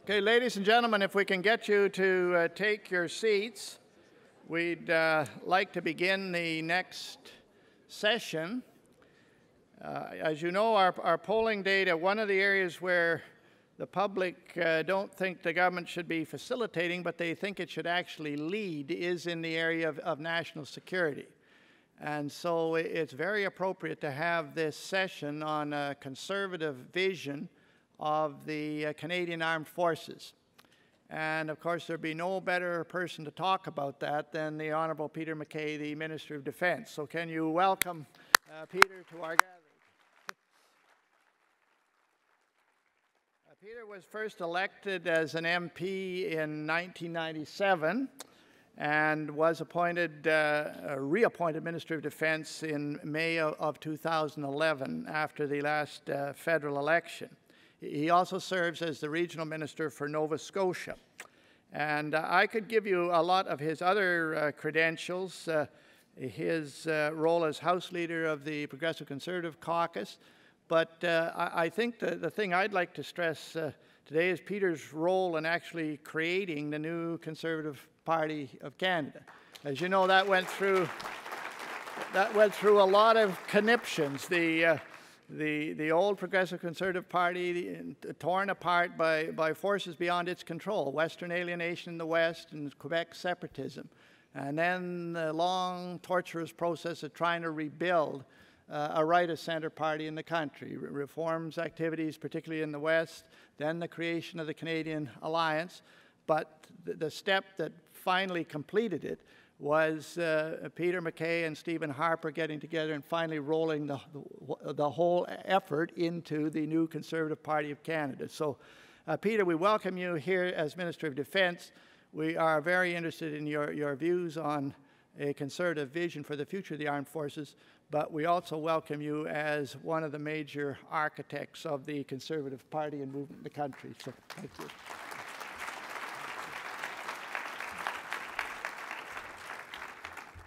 Okay, ladies and gentlemen, if we can get you to take your seats, we'd like to begin the next session. As you know, our polling data, one of the areas where the public don't think the government should be facilitating, but they think it should actually lead, is in the area of national security. And so it's very appropriate to have this session on a conservative vision of the Canadian Armed Forces. And of course, there'd be no better person to talk about that than the Honourable Peter MacKay, the Minister of Defence. So can you welcome Peter to our gathering? Peter was first elected as an MP in 1997 and was appointed, reappointed Minister of Defence in May of 2011 after the last federal election. He also serves as the Regional Minister for Nova Scotia. And I could give you a lot of his other credentials, his role as House Leader of the Progressive Conservative Caucus, but I think the thing I'd like to stress today is Peter's role in actually creating the new Conservative Party of Canada. As you know, that went through a lot of conniptions. The old Progressive Conservative Party torn apart by forces beyond its control, Western alienation in the West and Quebec separatism. And then the long, torturous process of trying to rebuild a right-of-centre party in the country. Reforms activities, particularly in the West, then the creation of the Canadian Alliance. But the step that finally completed it was Peter MacKay and Stephen Harper getting together and finally rolling the whole effort into the new Conservative Party of Canada. So, Peter, we welcome you here as Minister of Defence. We are very interested in your views on a conservative vision for the future of the armed forces, but we also welcome you as one of the major architects of the Conservative Party and movement in the country. So, thank you.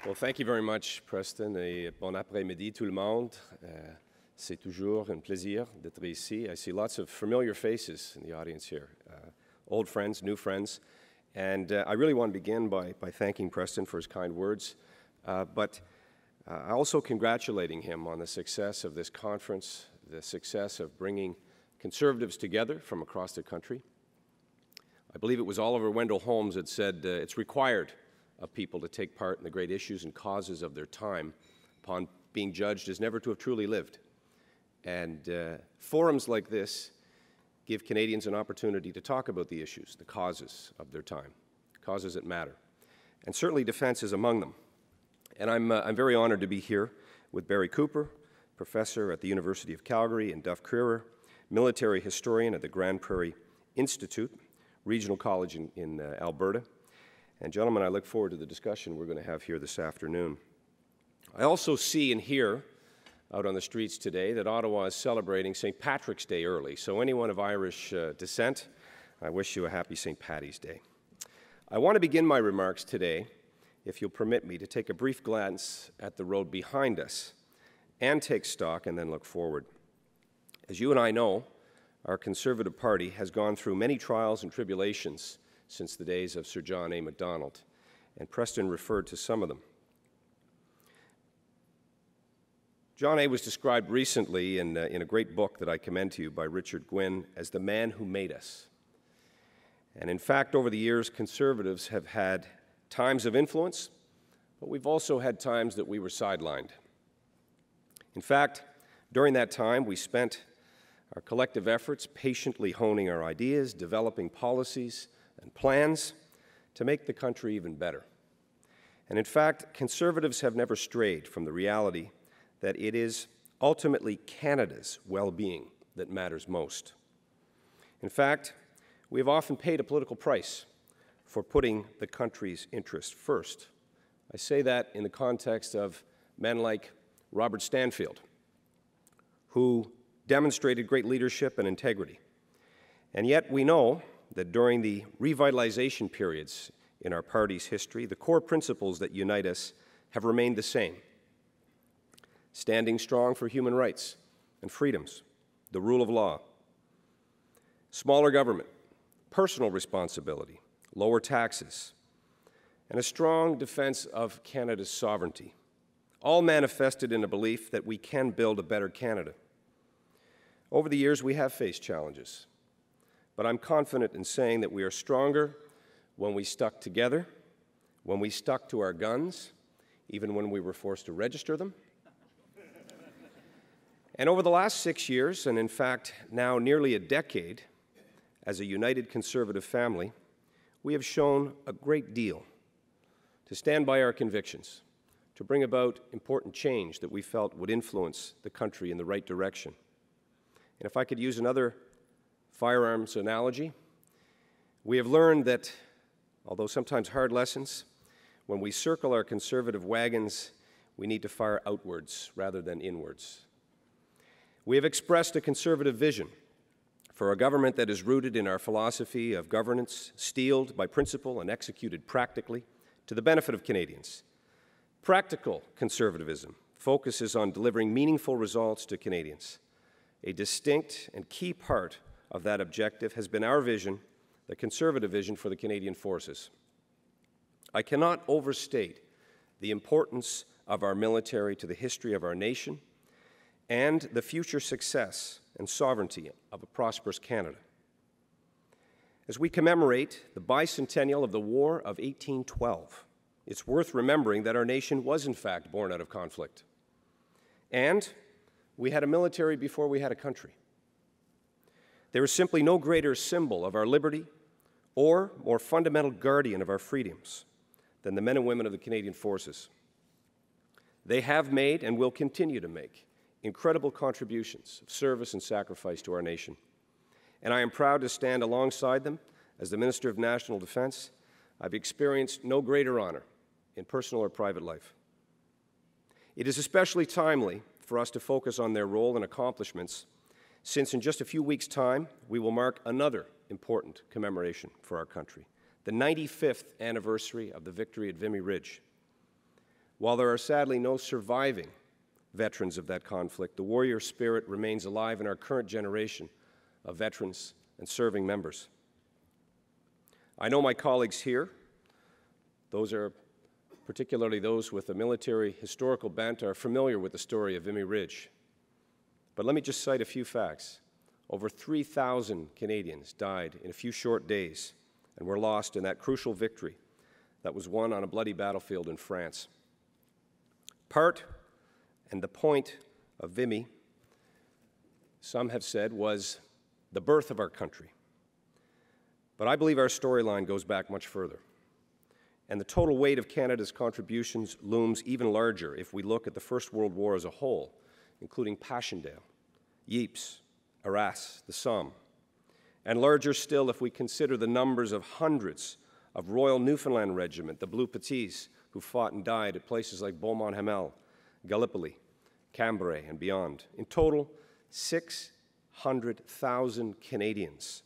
Well, thank you very much, Preston, et bon après-midi tout le monde. C'est toujours un plaisir d'être ici. I see lots of familiar faces in the audience here, old friends, new friends, and I really want to begin by thanking Preston for his kind words, but also congratulating him on the success of this conference, the success of bringing conservatives together from across the country. I believe it was Oliver Wendell Holmes that said, it's required of people to take part in the great issues and causes of their time upon being judged as never to have truly lived. And forums like this give Canadians an opportunity to talk about the issues, the causes of their time, causes that matter. And certainly defense is among them. And I'm very honored to be here with Barry Cooper, professor at the University of Calgary, and Duff, military historian at the Grand Prairie Institute, Regional College in Alberta. And gentlemen, I look forward to the discussion we're going to have here this afternoon. I also see and hear out on the streets today that Ottawa is celebrating St. Patrick's Day early. So anyone of Irish descent, I wish you a happy St. Paddy's Day. I want to begin my remarks today, if you'll permit me, to take a brief glance at the road behind us and take stock and then look forward. As you and I know, our Conservative Party has gone through many trials and tribulations since the days of Sir John A. Macdonald, and Preston referred to some of them. John A. was described recently in a great book that I commend to you by Richard Gwynne as the man who made us. And in fact, over the years, Conservatives have had times of influence, but we've also had times that we were sidelined. In fact, during that time, we spent our collective efforts patiently honing our ideas, developing policies and plans to make the country even better. And in fact, Conservatives have never strayed from the reality that it is ultimately Canada's well-being that matters most. In fact, we have often paid a political price for putting the country's interests first. I say that in the context of men like Robert Stanfield, who demonstrated great leadership and integrity. And yet we know that during the revitalization periods in our party's history, the core principles that unite us have remained the same. Standing strong for human rights and freedoms, the rule of law, smaller government, personal responsibility, lower taxes, and a strong defense of Canada's sovereignty, all manifested in a belief that we can build a better Canada. Over the years, we have faced challenges, but I'm confident in saying that we are stronger when we stuck together, when we stuck to our guns, even when we were forced to register them. And over the last 6 years, and in fact now nearly a decade, as a united Conservative family, we have shown a great deal to stand by our convictions, to bring about important change that we felt would influence the country in the right direction. And if I could use another firearms analogy, we have learned that, although sometimes hard lessons, when we circle our Conservative wagons, we need to fire outwards rather than inwards. We have expressed a Conservative vision for a government that is rooted in our philosophy of governance, steeled by principle and executed practically to the benefit of Canadians. Practical Conservatism focuses on delivering meaningful results to Canadians. A distinct and key part of that objective has been our vision, the Conservative vision for the Canadian Forces. I cannot overstate the importance of our military to the history of our nation and the future success and sovereignty of a prosperous Canada. As we commemorate the bicentennial of the War of 1812, it's worth remembering that our nation was in fact born out of conflict. And we had a military before we had a country. There is simply no greater symbol of our liberty or more fundamental guardian of our freedoms than the men and women of the Canadian Forces. They have made and will continue to make incredible contributions of service and sacrifice to our nation. And I am proud to stand alongside them as the Minister of National Defence. I've experienced no greater honor in personal or private life. It is especially timely for us to focus on their role and accomplishments, since in just a few weeks' time, we will mark another important commemoration for our country, the 95th anniversary of the victory at Vimy Ridge. While there are sadly no surviving veterans of that conflict, the warrior spirit remains alive in our current generation of veterans and serving members. I know my colleagues here, those are particularly those with a military historical bent, are familiar with the story of Vimy Ridge. But let me just cite a few facts. Over 3,000 Canadians died in a few short days and were lost in that crucial victory that was won on a bloody battlefield in France. Part and the point of Vimy, some have said, was the birth of our country. But I believe our storyline goes back much further. And the total weight of Canada's contributions looms even larger if we look at the First World War as a whole, including Passchendaele, Ypres, Arras, the Somme, and larger still if we consider the numbers of hundreds of Royal Newfoundland Regiment, the Blue Petits, who fought and died at places like Beaumont-Hamel, Gallipoli, Cambrai, and beyond. In total, 600,000 Canadians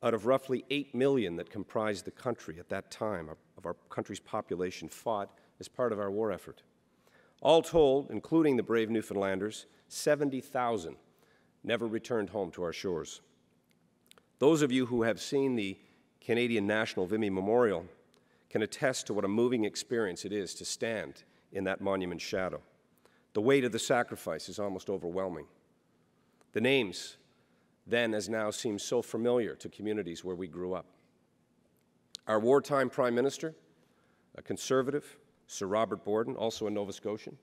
out of roughly 8 million that comprised the country at that time of our country's population fought as part of our war effort. All told, including the brave Newfoundlanders, 70,000 never returned home to our shores. Those of you who have seen the Canadian National Vimy Memorial can attest to what a moving experience it is to stand in that monument's shadow. The weight of the sacrifice is almost overwhelming. The names, then as now, seem so familiar to communities where we grew up. Our wartime Prime Minister, a Conservative, Sir Robert Borden, also a Nova Scotian,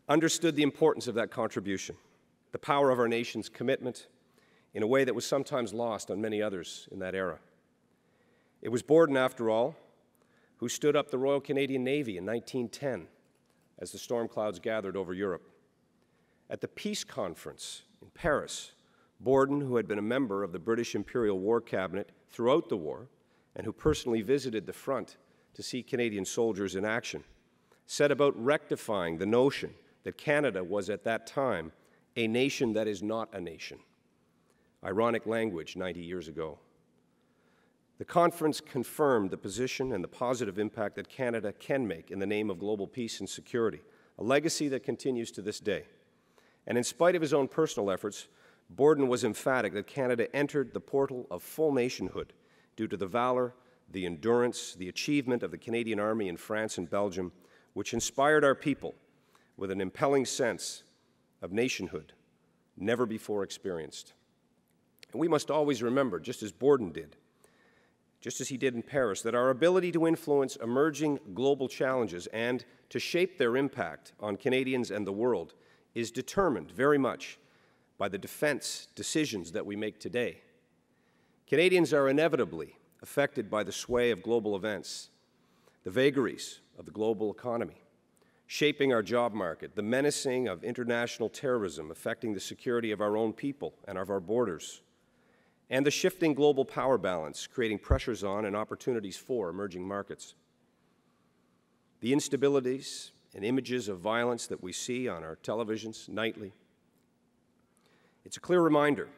understood the importance of that contribution, the power of our nation's commitment, in a way that was sometimes lost on many others in that era. It was Borden, after all, who stood up the Royal Canadian Navy in 1910 as the storm clouds gathered over Europe. At the Peace Conference in Paris, Borden, who had been a member of the British Imperial War Cabinet throughout the war and who personally visited the front to see Canadian soldiers in action, set about rectifying the notion that Canada was at that time a nation that is not a nation. Ironic language 90 years ago. The conference confirmed the position and the positive impact that Canada can make in the name of global peace and security, a legacy that continues to this day. And in spite of his own personal efforts, Borden was emphatic that Canada entered the portal of full nationhood due to the valor, the endurance, the achievement of the Canadian Army in France and Belgium, which inspired our people with an impelling sense of nationhood never before experienced. And we must always remember, just as Borden did, just as he did in Paris, that our ability to influence emerging global challenges and to shape their impact on Canadians and the world is determined very much by the defense decisions that we make today. Canadians are inevitably affected by the sway of global events, the vagaries of the global economy, shaping our job market, the menacing of international terrorism affecting the security of our own people and of our borders, and the shifting global power balance, creating pressures on and opportunities for emerging markets. The instabilities and images of violence that we see on our televisions nightly, it's a clear reminder,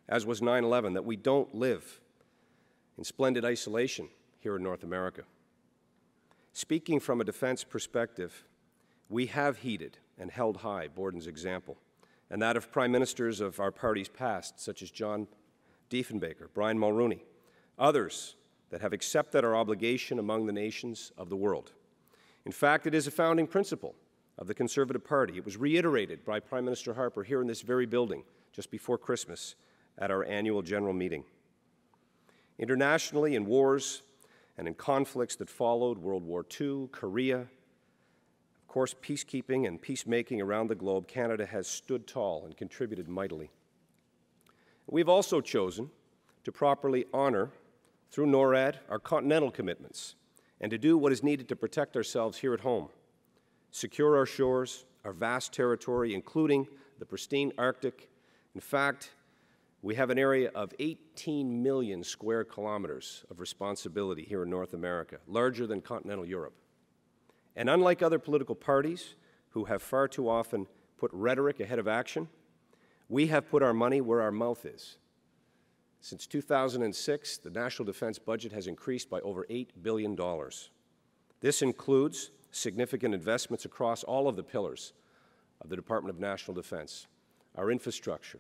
as was 9/11, that we don't live in splendid isolation here in North America. Speaking from a defense perspective, we have heeded and held high Borden's example, and that of prime ministers of our parties past, such as John Diefenbaker, Brian Mulroney, others that have accepted our obligation among the nations of the world. In fact, it is a founding principle of the Conservative Party. It was reiterated by Prime Minister Harper here in this very building just before Christmas at our annual general meeting. Internationally, in wars and in conflicts that followed World War II, Korea, of course, peacekeeping and peacemaking around the globe, Canada has stood tall and contributed mightily. We've also chosen to properly honor, through NORAD, our continental commitments and to do what is needed to protect ourselves here at home, secure our shores, our vast territory, including the pristine Arctic. In fact, we have an area of 18 million square kilometers of responsibility here in North America, larger than continental Europe. And unlike other political parties who have far too often put rhetoric ahead of action, we have put our money where our mouth is. Since 2006, the national defense budget has increased by over $8 billion. This includes significant investments across all of the pillars of the Department of National Defense, our infrastructure,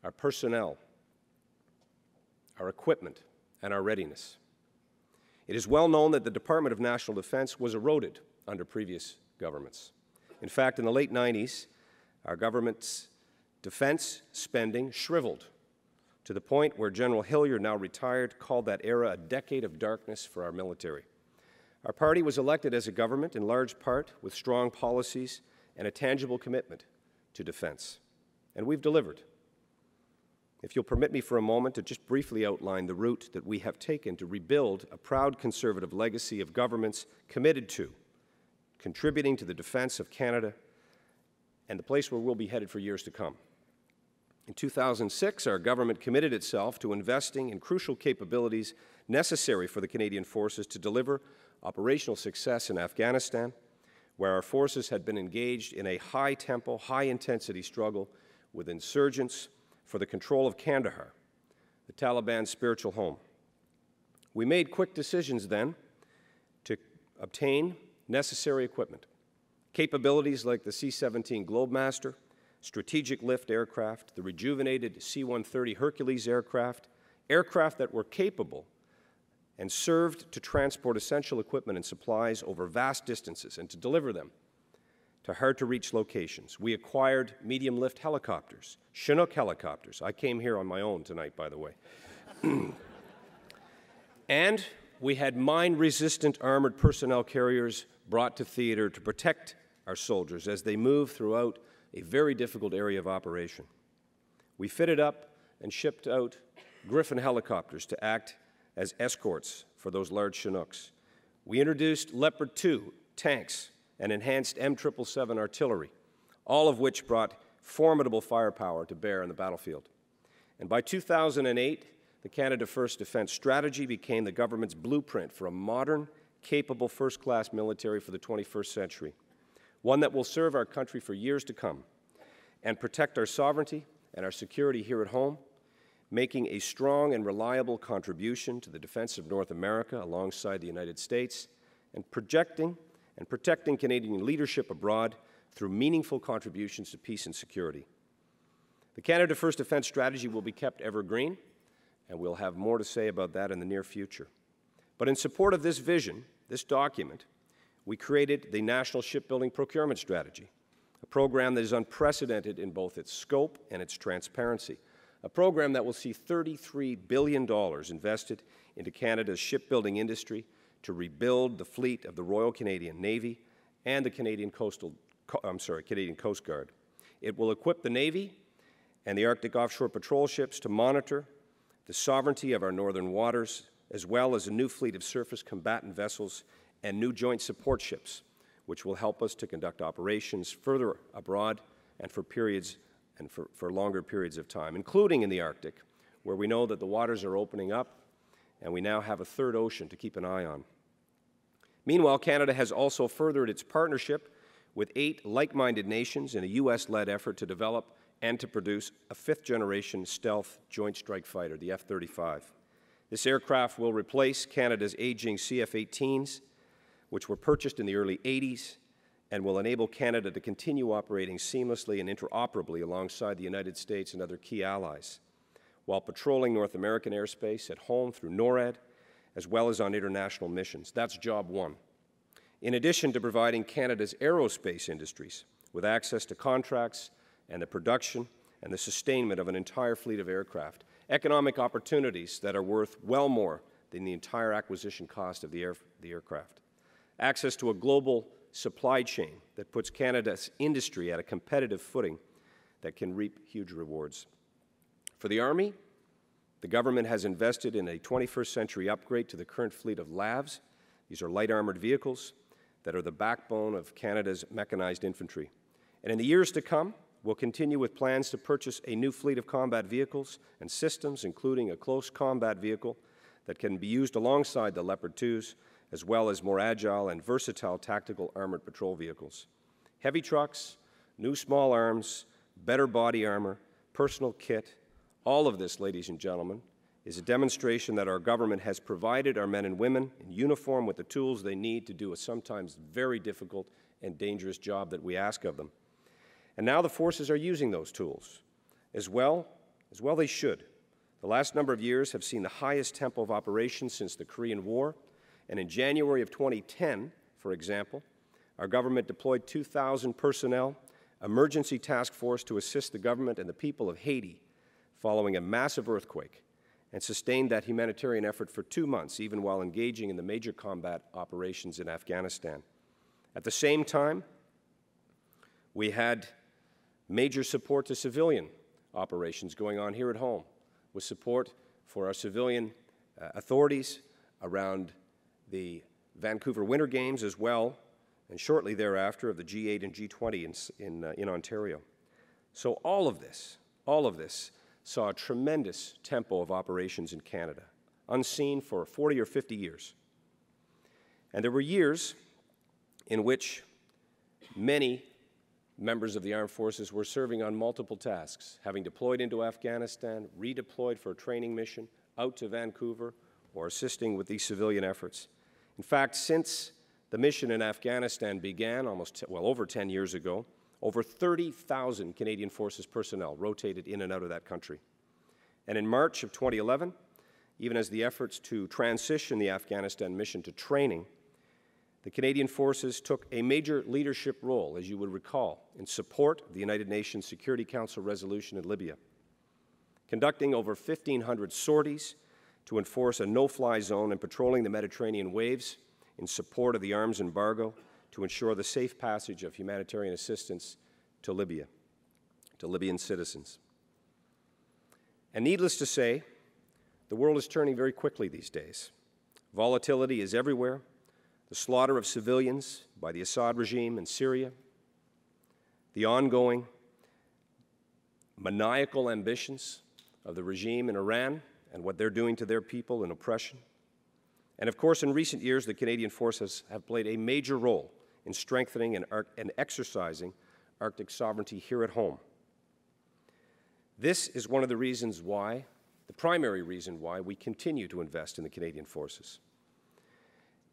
our personnel, our equipment, and our readiness. It is well known that the Department of National Defense was eroded under previous governments. In fact, in the late 90s, our government's defense spending shriveled to the point where General Hilliard, now retired, called that era a decade of darkness for our military. Our party was elected as a government in large part with strong policies and a tangible commitment to defense. And we've delivered. If you'll permit me for a moment to just briefly outline the route that we have taken to rebuild a proud Conservative legacy of governments committed to contributing to the defense of Canada and the place where we'll be headed for years to come. In 2006, our government committed itself to investing in crucial capabilities necessary for the Canadian forces to deliver operational success in Afghanistan, where our forces had been engaged in a high-tempo, high-intensity struggle with insurgents for the control of Kandahar, the Taliban's spiritual home. We made quick decisions then to obtain necessary equipment, capabilities like the C-17 Globemaster, strategic lift aircraft, the rejuvenated C-130 Hercules aircraft, aircraft that were capable and served to transport essential equipment and supplies over vast distances and to deliver them to hard-to-reach locations. We acquired medium-lift helicopters, Chinook helicopters. I came here on my own tonight, by the way. And we had mine-resistant armored personnel carriers brought to theater to protect our soldiers as they move throughout a very difficult area of operation. We fitted up and shipped out Griffin helicopters to act as escorts for those large Chinooks. We introduced Leopard 2 tanks and enhanced M777 artillery, all of which brought formidable firepower to bear on the battlefield. And by 2008, the Canada First Defence Strategy became the government's blueprint for a modern, capable, first-class military for the 21st century, one that will serve our country for years to come and protect our sovereignty and our security here at home, making a strong and reliable contribution to the defense of North America alongside the United States, and protecting Canadian leadership abroad through meaningful contributions to peace and security. The Canada First Defence Strategy will be kept evergreen, and we'll have more to say about that in the near future. But in support of this vision, this document, we created the National Shipbuilding Procurement Strategy, a program that is unprecedented in both its scope and its transparency, a program that will see $33 billion invested into Canada's shipbuilding industry to rebuild the fleet of the Royal Canadian Navy and the Canadian Coast Guard. It will equip the Navy and the Arctic Offshore Patrol ships to monitor the sovereignty of our northern waters, as well as a new fleet of surface combatant vessels and new joint support ships, which will help us to conduct operations further abroad and for longer periods of time, including in the Arctic, where we know that the waters are opening up and we now have a third ocean to keep an eye on. Meanwhile, Canada has also furthered its partnership with 8 like-minded nations in a U.S.-led effort to develop and to produce a 5th-generation stealth joint strike fighter, the F-35. This aircraft will replace Canada's aging CF-18s, which were purchased in the early 80s, and will enable Canada to continue operating seamlessly and interoperably alongside the United States and other key allies, while patrolling North American airspace at home through NORAD, as well as on international missions. That's job one. In addition to providing Canada's aerospace industries with access to contracts and the production and the sustainment of an entire fleet of aircraft, economic opportunities that are worth well more than the entire acquisition cost of the aircraft. Access to a global supply chain that puts Canada's industry at a competitive footing that can reap huge rewards. For the Army, the government has invested in a 21st century upgrade to the current fleet of LAVs. These are light armored vehicles that are the backbone of Canada's mechanized infantry. And in the years to come, we'll continue with plans to purchase a new fleet of combat vehicles and systems, including a close combat vehicle that can be used alongside the Leopard 2s, as well as more agile and versatile tactical armored patrol vehicles. Heavy trucks, new small arms, better body armor, personal kit, all of this, ladies and gentlemen, is a demonstration that our government has provided our men and women in uniform with the tools they need to do a sometimes very difficult and dangerous job that we ask of them. And now the forces are using those tools. As well they should. The last number of years have seen the highest tempo of operations since the Korean War, and in January of 2010, for example, our government deployed 2,000 personnel, emergency task force to assist the government and the people of Haiti following a massive earthquake, and sustained that humanitarian effort for 2 months, even while engaging in the major combat operations in Afghanistan. At the same time, we had major support to civilian operations going on here at home, with support for our civilian authorities around the Vancouver Winter Games as well, and shortly thereafter of the G8 and G20 in Ontario. So all of this saw a tremendous tempo of operations in Canada, unseen for 40 or 50 years. And there were years in which many members of the armed forces were serving on multiple tasks, having deployed into Afghanistan, redeployed for a training mission, out to Vancouver, or assisting with these civilian efforts. In fact, since the mission in Afghanistan began over 10 years ago, over 30,000 Canadian Forces personnel rotated in and out of that country. And in March of 2011, even as the efforts to transition the Afghanistan mission to training, the Canadian Forces took a major leadership role, as you would recall, in support of the United Nations Security Council resolution in Libya, conducting over 1,500 sorties to enforce a no-fly zone and patrolling the Mediterranean waves in support of the arms embargo to ensure the safe passage of humanitarian assistance to Libya, to Libyan citizens. And needless to say, the world is turning very quickly these days. Volatility is everywhere. The slaughter of civilians by the Assad regime in Syria, the ongoing maniacal ambitions of the regime in Iran and what they're doing to their people in oppression. And of course, in recent years, the Canadian Forces have played a major role in strengthening and exercising Arctic sovereignty here at home. This is one of the reasons why, the primary reason why, we continue to invest in the Canadian Forces.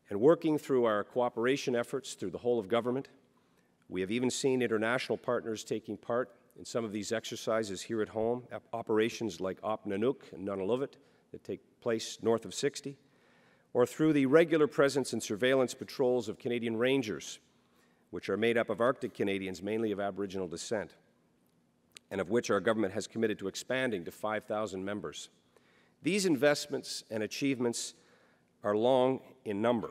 And working through our cooperation efforts through the whole of government, we have even seen international partners taking part in some of these exercises here at home, operations like Op Nanook and Nunaluvut that take place north of 60, or through the regular presence and surveillance patrols of Canadian Rangers, which are made up of Arctic Canadians, mainly of Aboriginal descent, and of which our government has committed to expanding to 5,000 members. These investments and achievements are long in number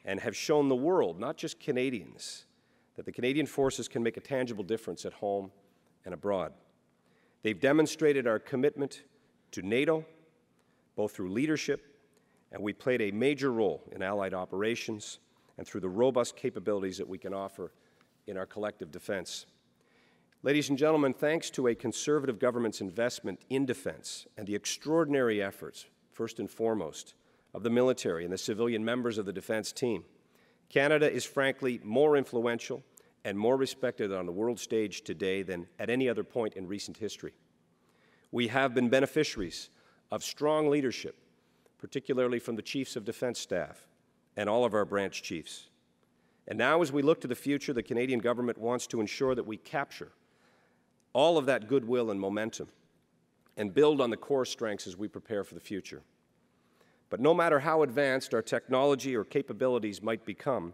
and have shown the world, not just Canadians, that the Canadian Forces can make a tangible difference at home and abroad. They've demonstrated our commitment to NATO, both through leadership, and we played a major role in Allied operations and through the robust capabilities that we can offer in our collective defense. Ladies and gentlemen, thanks to a Conservative government's investment in defense and the extraordinary efforts, first and foremost, of the military and the civilian members of the defense team, Canada is frankly more influential and more respected on the world stage today than at any other point in recent history. We have been beneficiaries of strong leadership, particularly from the Chiefs of Defense Staff and all of our branch chiefs. And now, as we look to the future, the Canadian government wants to ensure that we capture all of that goodwill and momentum and build on the core strengths as we prepare for the future. But no matter how advanced our technology or capabilities might become,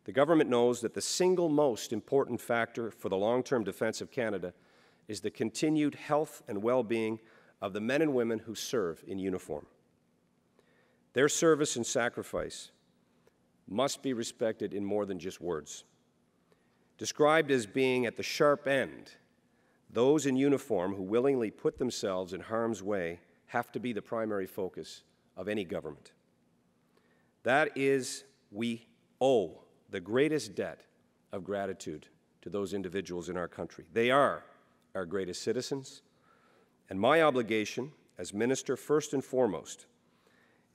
the government knows that the single most important factor for the long-term defense of Canada is the continued health and well-being of the men and women who serve in uniform. Their service and sacrifice must be respected in more than just words. Described as being at the sharp end, those in uniform who willingly put themselves in harm's way have to be the primary focus of any government. That is, we owe the greatest debt of gratitude to those individuals in our country. They are our greatest citizens, and my obligation as minister, first and foremost,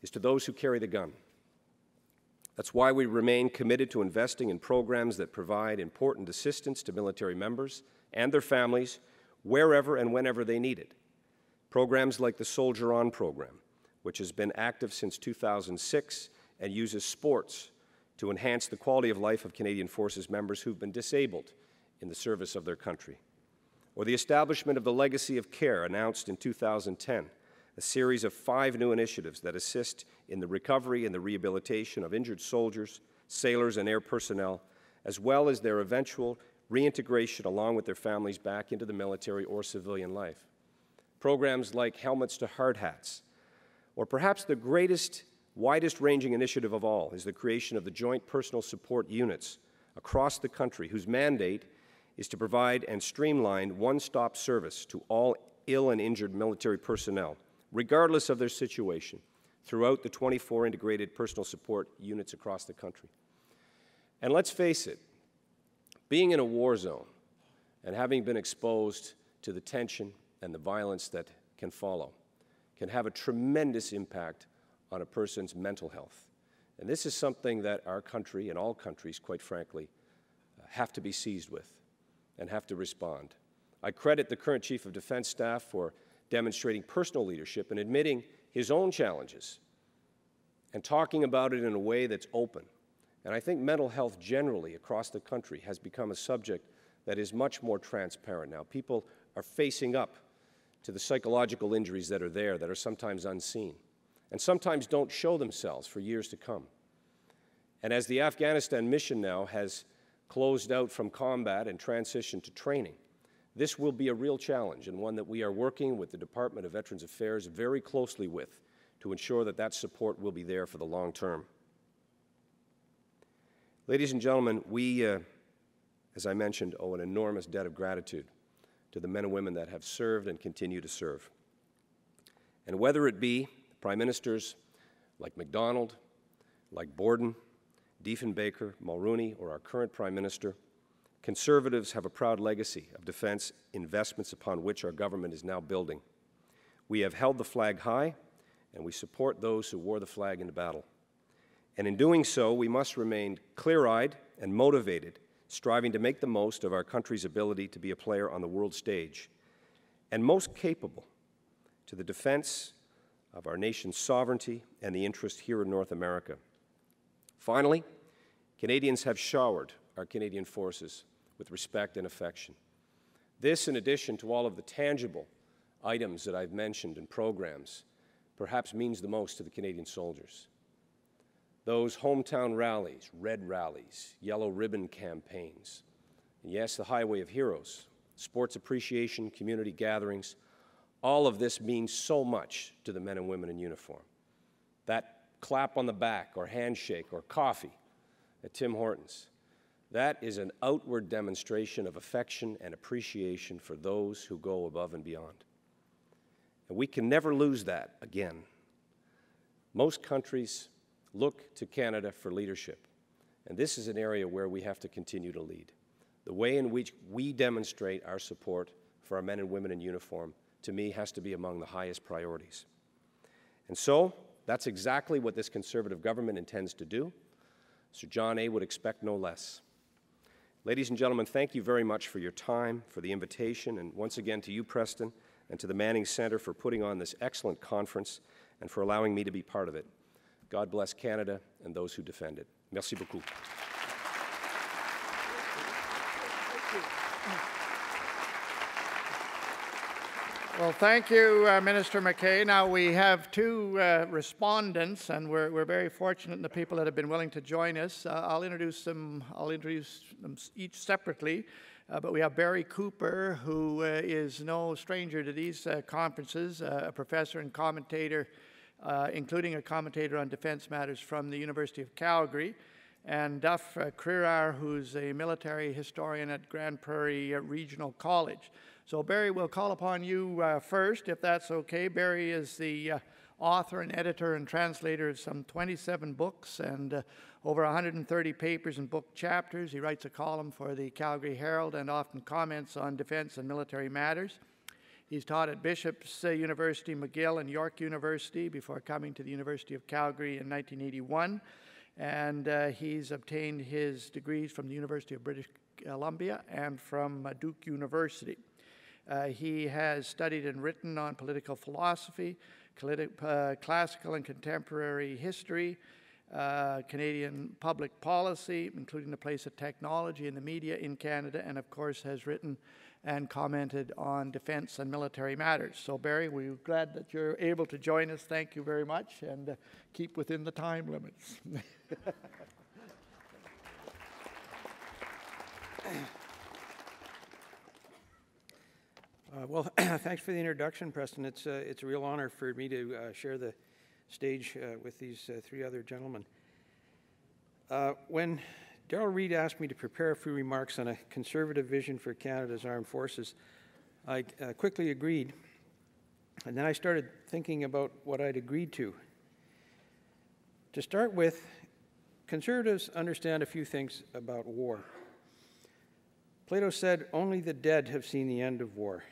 is to those who carry the gun. That's why we remain committed to investing in programs that provide important assistance to military members and their families wherever and whenever they need it. Programs like the Soldier On program, which has been active since 2006 and uses sports to enhance the quality of life of Canadian Forces members who've been disabled in the service of their country. Or the establishment of the Legacy of Care, announced in 2010, a series of 5 new initiatives that assist in the recovery and the rehabilitation of injured soldiers, sailors, and air personnel, as well as their eventual reintegration along with their families back into the military or civilian life. Programs like Helmets to Hard Hats, or perhaps the greatest, widest-ranging initiative of all is the creation of the Joint Personal Support Units across the country, whose mandate is to provide and streamline one-stop service to all ill and injured military personnel, regardless of their situation, throughout the 24 integrated personal support units across the country. And let's face it, being in a war zone and having been exposed to the tension and the violence that can follow can have a tremendous impact on a person's mental health. And this is something that our country and all countries, quite frankly, have to be seized with and have to respond. I credit the current Chief of Defense Staff for demonstrating personal leadership and admitting his own challenges and talking about it in a way that's open. And I think mental health generally across the country has become a subject that is much more transparent now. People are facing up to the psychological injuries that are there, that are sometimes unseen, and sometimes don't show themselves for years to come. And as the Afghanistan mission now has closed out from combat and transitioned to training, this will be a real challenge, and one that we are working with the Department of Veterans Affairs very closely with to ensure that that support will be there for the long term. Ladies and gentlemen, we, as I mentioned, owe an enormous debt of gratitude to the men and women that have served and continue to serve. And whether it be Prime Ministers like MacDonald, like Borden, Diefenbaker, Mulroney, or our current Prime Minister, Conservatives have a proud legacy of defense investments upon which our government is now building. We have held the flag high, and we support those who wore the flag into battle. And in doing so, we must remain clear-eyed and motivated, striving to make the most of our country's ability to be a player on the world stage, and most capable to the defense of our nation's sovereignty and the interest here in North America. Finally, Canadians have showered our Canadian Forces with respect and affection. This, in addition to all of the tangible items that I've mentioned and programs, perhaps means the most to the Canadian soldiers. Those hometown rallies, red rallies, yellow ribbon campaigns, and yes, the Highway of Heroes, sports appreciation, community gatherings, all of this means so much to the men and women in uniform. That clap on the back or handshake or coffee at Tim Hortons, that is an outward demonstration of affection and appreciation for those who go above and beyond. And we can never lose that again. Most countries look to Canada for leadership, and this is an area where we have to continue to lead. The way in which we demonstrate our support for our men and women in uniform, to me, has to be among the highest priorities. And so, that's exactly what this Conservative government intends to do. Sir John A. would expect no less. Ladies and gentlemen, thank you very much for your time, for the invitation, and once again to you, Preston, and to the Manning Centre for putting on this excellent conference and for allowing me to be part of it. God bless Canada and those who defend it. Merci beaucoup. Well, thank you, Minister MacKay. Now we have two respondents, and we're very fortunate in the people that have been willing to join us. I'll introduce them each separately. But we have Barry Cooper, who is no stranger to these conferences, a professor and commentator, including a commentator on defense matters from the University of Calgary, and Duff Crerar, who's a military historian at Grand Prairie Regional College. So Barry, we'll call upon you first, if that's okay. Barry is the author and editor and translator of some 27 books and over 130 papers and book chapters. He writes a column for the Calgary Herald and often comments on defense and military matters. He's taught at Bishop's University, McGill, and York University before coming to the University of Calgary in 1981. And he's obtained his degrees from the University of British Columbia and from Duke University. He has studied and written on political philosophy, classical and contemporary history, Canadian public policy, including the place of technology in the media in Canada, and of course has written and commented on defense and military matters. So Barry, we're glad that you're able to join us. Thank you very much, and keep within the time limits. Well, thanks for the introduction, Preston. It's a real honor for me to share the stage with these three other gentlemen. When Darrell Reid asked me to prepare a few remarks on a conservative vision for Canada's armed forces, I quickly agreed, and then I started thinking about what I'd agreed to. To start with, conservatives understand a few things about war. Plato said, "Only the dead have seen the end of war."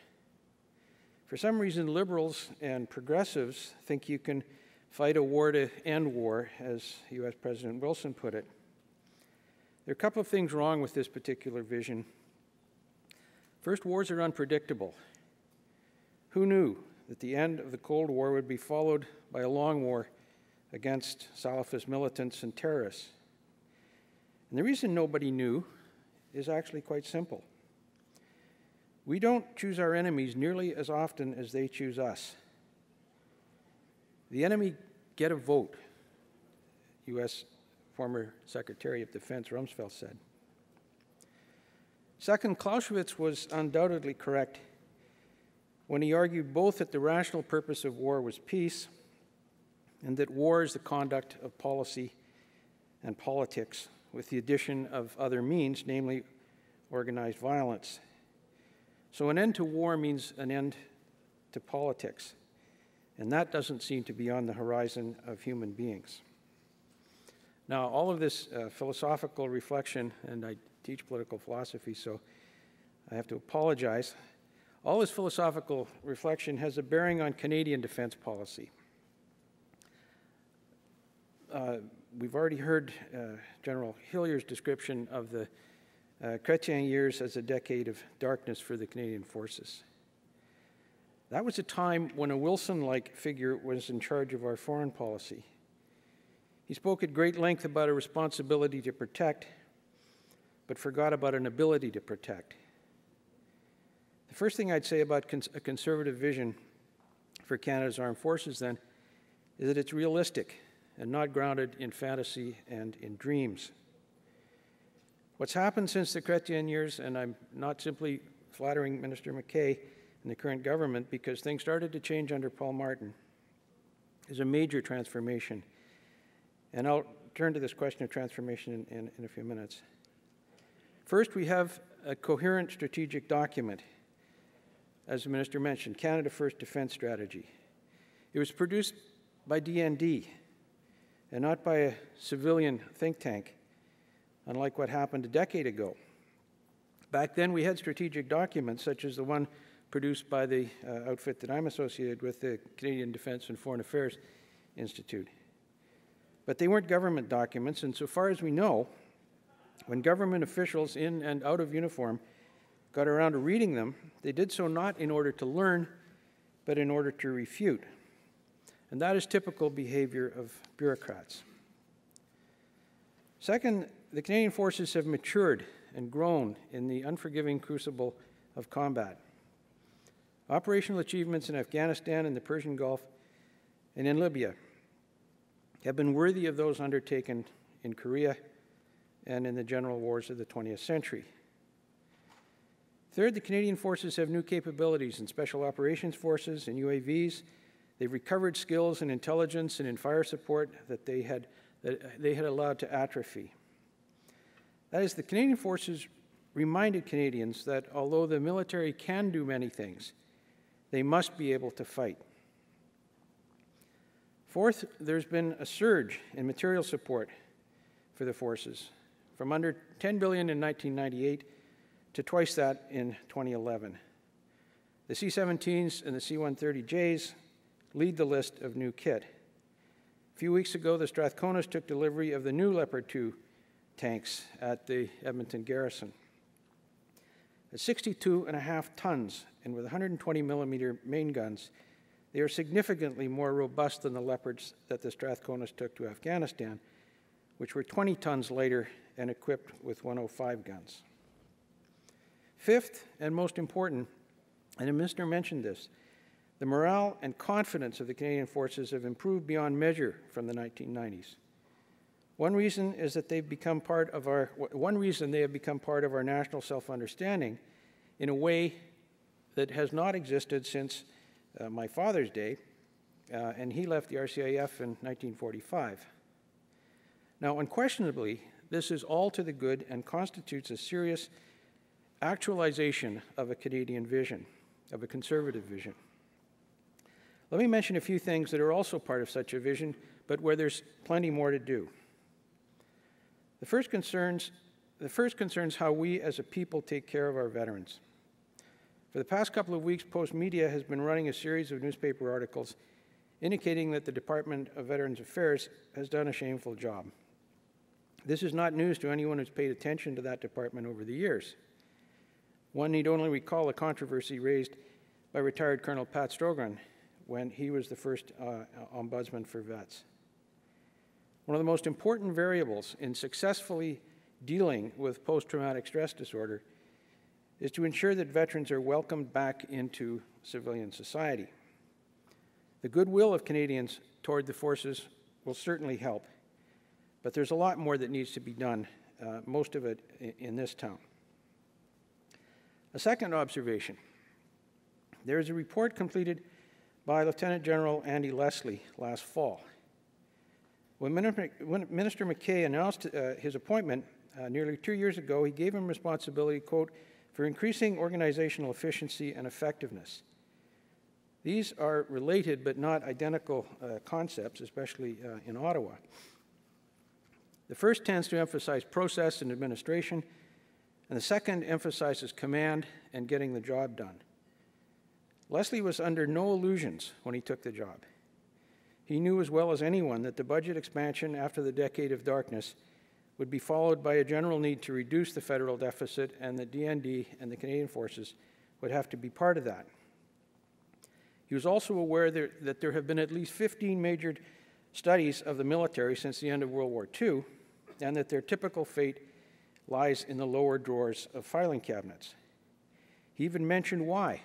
For some reason, liberals and progressives think you can fight a war to end war, as U.S. President Wilson put it. There are a couple of things wrong with this particular vision. First, wars are unpredictable. Who knew that the end of the Cold War would be followed by a long war against Salafist militants and terrorists? And the reason nobody knew is actually quite simple. We don't choose our enemies nearly as often as they choose us. The enemy get a vote, U.S. former Secretary of Defense Rumsfeld said. Second, Clausewitz was undoubtedly correct when he argued both that the rational purpose of war was peace and that war is the conduct of policy and politics with the addition of other means, namely organized violence. So an end to war means an end to politics, and that doesn't seem to be on the horizon of human beings. Now, all of this philosophical reflection, and I teach political philosophy, so I have to apologize. All this philosophical reflection has a bearing on Canadian defense policy. We've already heard General Hillier's description of the Chrétien years as a decade of darkness for the Canadian forces. That was a time when a Wilson-like figure was in charge of our foreign policy. He spoke at great length about a responsibility to protect, but forgot about an ability to protect. first thing I'd say about a conservative vision for Canada's armed forces, then, is that it's realistic and not grounded in fantasy and in dreams. What's happened since the Chrétien years, and I'm not simply flattering Minister MacKay and the current government because things started to change under Paul Martin, is a major transformation. And I'll turn to this question of transformation in a few minutes. First, we have a coherent strategic document, as the Minister mentioned, Canada First Defence Strategy. It was produced by DND and not by a civilian think tank, unlike what happened a decade ago. Back then, we had strategic documents, such as the one produced by the outfit that I'm associated with, the Canadian Defence and Foreign Affairs Institute. But they weren't government documents, and so far as we know, when government officials in and out of uniform got around to reading them, they did so not in order to learn, but in order to refute. And that is typical behavior of bureaucrats. Second, the Canadian forces have matured and grown in the unforgiving crucible of combat. Operational achievements in Afghanistan and the Persian Gulf and in Libya have been worthy of those undertaken in Korea and in the general wars of the 20th century. Third, the Canadian forces have new capabilities in special operations forces and UAVs. They've recovered skills in intelligence and in fire support that they had allowed to atrophy. That is, the Canadian forces reminded Canadians that although the military can do many things, they must be able to fight. Fourth, there's been a surge in material support for the forces, from under $10 billion in 1998 to twice that in 2011. The C-17s and the C-130Js lead the list of new kit. A few weeks ago, the Strathconas took delivery of the new Leopard 2 tanks at the Edmonton Garrison. At 62.5 tons and with 120 millimeter main guns, they are significantly more robust than the Leopards that the Strathconas took to Afghanistan, which were 20 tons lighter and equipped with 105 guns. Fifth, and most important, and the Minister mentioned this, the morale and confidence of the Canadian forces have improved beyond measure from the 1990s. One reason is that they have become part of our national self-understanding in a way that has not existed since my father's day, and he left the RCIF in 1945. Now, unquestionably, this is all to the good and constitutes a serious actualization of a Canadian vision, of a conservative vision. Let me mention a few things that are also part of such a vision, but where there's plenty more to do. The first concerns how we as a people take care of our veterans. For the past couple of weeks, Post Media has been running a series of newspaper articles indicating that the Department of Veterans Affairs has done a shameful job. This is not news to anyone who's paid attention to that department over the years. One need only recall a controversy raised by retired Colonel Pat Strogren when he was the first ombudsman for vets. One of the most important variables in successfully dealing with post-traumatic stress disorder is to ensure that veterans are welcomed back into civilian society. The goodwill of Canadians toward the forces will certainly help, but there's a lot more that needs to be done, most of it in this town. A second observation. There is a report completed by Lieutenant General Andy Leslie last fall. When Minister MacKay announced his appointment nearly 2 years ago, he gave him responsibility, quote, for increasing organizational efficiency and effectiveness. These are related but not identical concepts, especially in Ottawa. The first tends to emphasize process and administration, and the second emphasizes command and getting the job done. Leslie was under no illusions when he took the job. He knew as well as anyone that the budget expansion after the decade of darkness would be followed by a general need to reduce the federal deficit, and the DND and the Canadian forces would have to be part of that. He was also aware that there have been at least 15 major studies of the military since the end of World War II, and that their typical fate lies in the lower drawers of filing cabinets. He even mentioned why.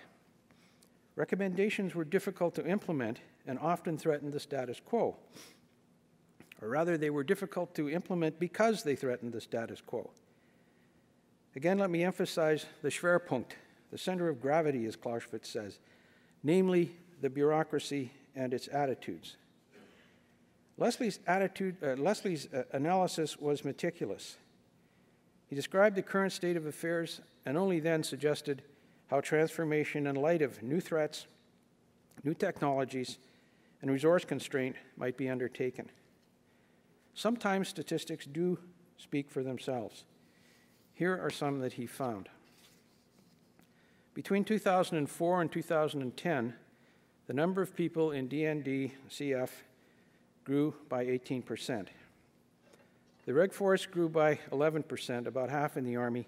Recommendations were difficult to implement and often threatened the status quo. Or rather, they were difficult to implement because they threatened the status quo. Again, let me emphasize the Schwerpunkt, the center of gravity, as Clausewitz says, namely the bureaucracy and its attitudes. Leslie's analysis was meticulous. He described the current state of affairs and only then suggested how transformation in light of new threats, new technologies, and resource constraint might be undertaken. Sometimes statistics do speak for themselves. Here are some that he found. Between 2004 and 2010, the number of people in DND CF grew by 18%. The Reg Force grew by 11%, about half in the Army,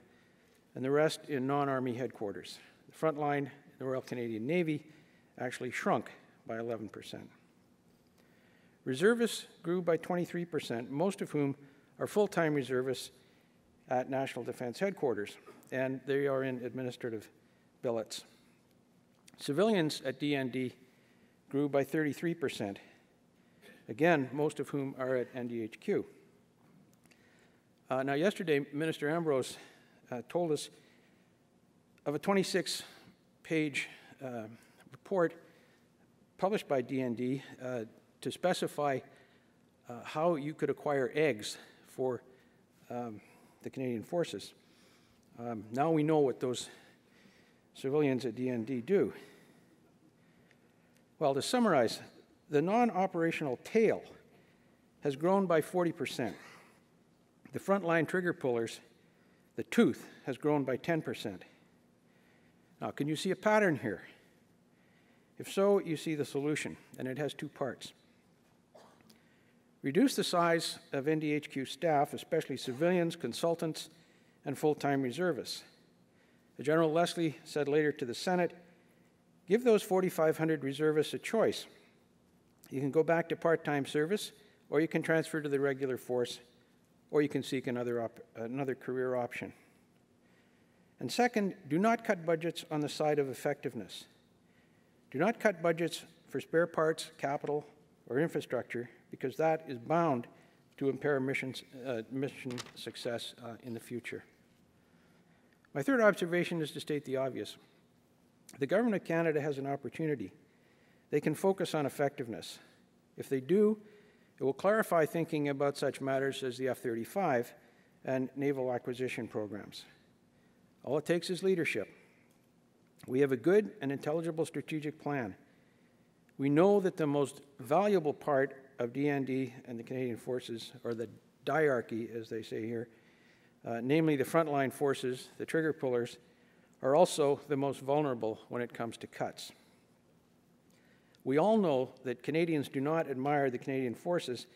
and the rest in non-Army headquarters. The front line, the Royal Canadian Navy, actually shrunk by 11%. Reservists grew by 23%, most of whom are full-time reservists at National Defense Headquarters, and they are in administrative billets. Civilians at DND grew by 33%, again, most of whom are at NDHQ. Now, yesterday, Minister Ambrose told us of a 26-page report published by DND to specify how you could acquire eggs for the Canadian Forces. Now we know what those civilians at DND do. Well, to summarize, the non-operational tail has grown by 40%. The frontline trigger pullers, the tooth, has grown by 10%. Now, can you see a pattern here? If so, you see the solution, and it has two parts. Reduce the size of NDHQ staff, especially civilians, consultants, and full-time reservists. General Leslie said later to the Senate, give those 4,500 reservists a choice. You can go back to part-time service, or you can transfer to the regular force, or you can seek another career option. And second, do not cut budgets on the side of effectiveness. Do not cut budgets for spare parts, capital, or infrastructure, because that is bound to impair mission success in the future. My third observation is to state the obvious. The Government of Canada has an opportunity. They can focus on effectiveness. If they do, it will clarify thinking about such matters as the F-35 and naval acquisition programs. All it takes is leadership. We have a good and intelligible strategic plan. We know that the most valuable part of DND and the Canadian Forces, or the diarchy, as they say here, namely the frontline forces, the trigger pullers, are also the most vulnerable when it comes to cuts. We all know that Canadians do not admire the Canadian Forces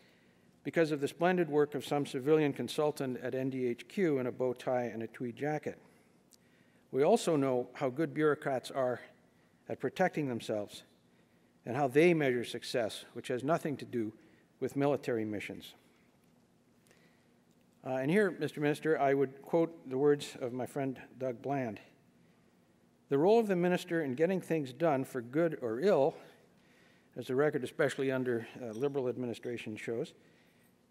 because of the splendid work of some civilian consultant at NDHQ in a bow tie and a tweed jacket. We also know how good bureaucrats are at protecting themselves and how they measure success, which has nothing to do with military missions. And here, Mr. Minister, I would quote the words of my friend Doug Bland. The role of the minister in getting things done for good or ill, as the record especially under Liberal administration shows,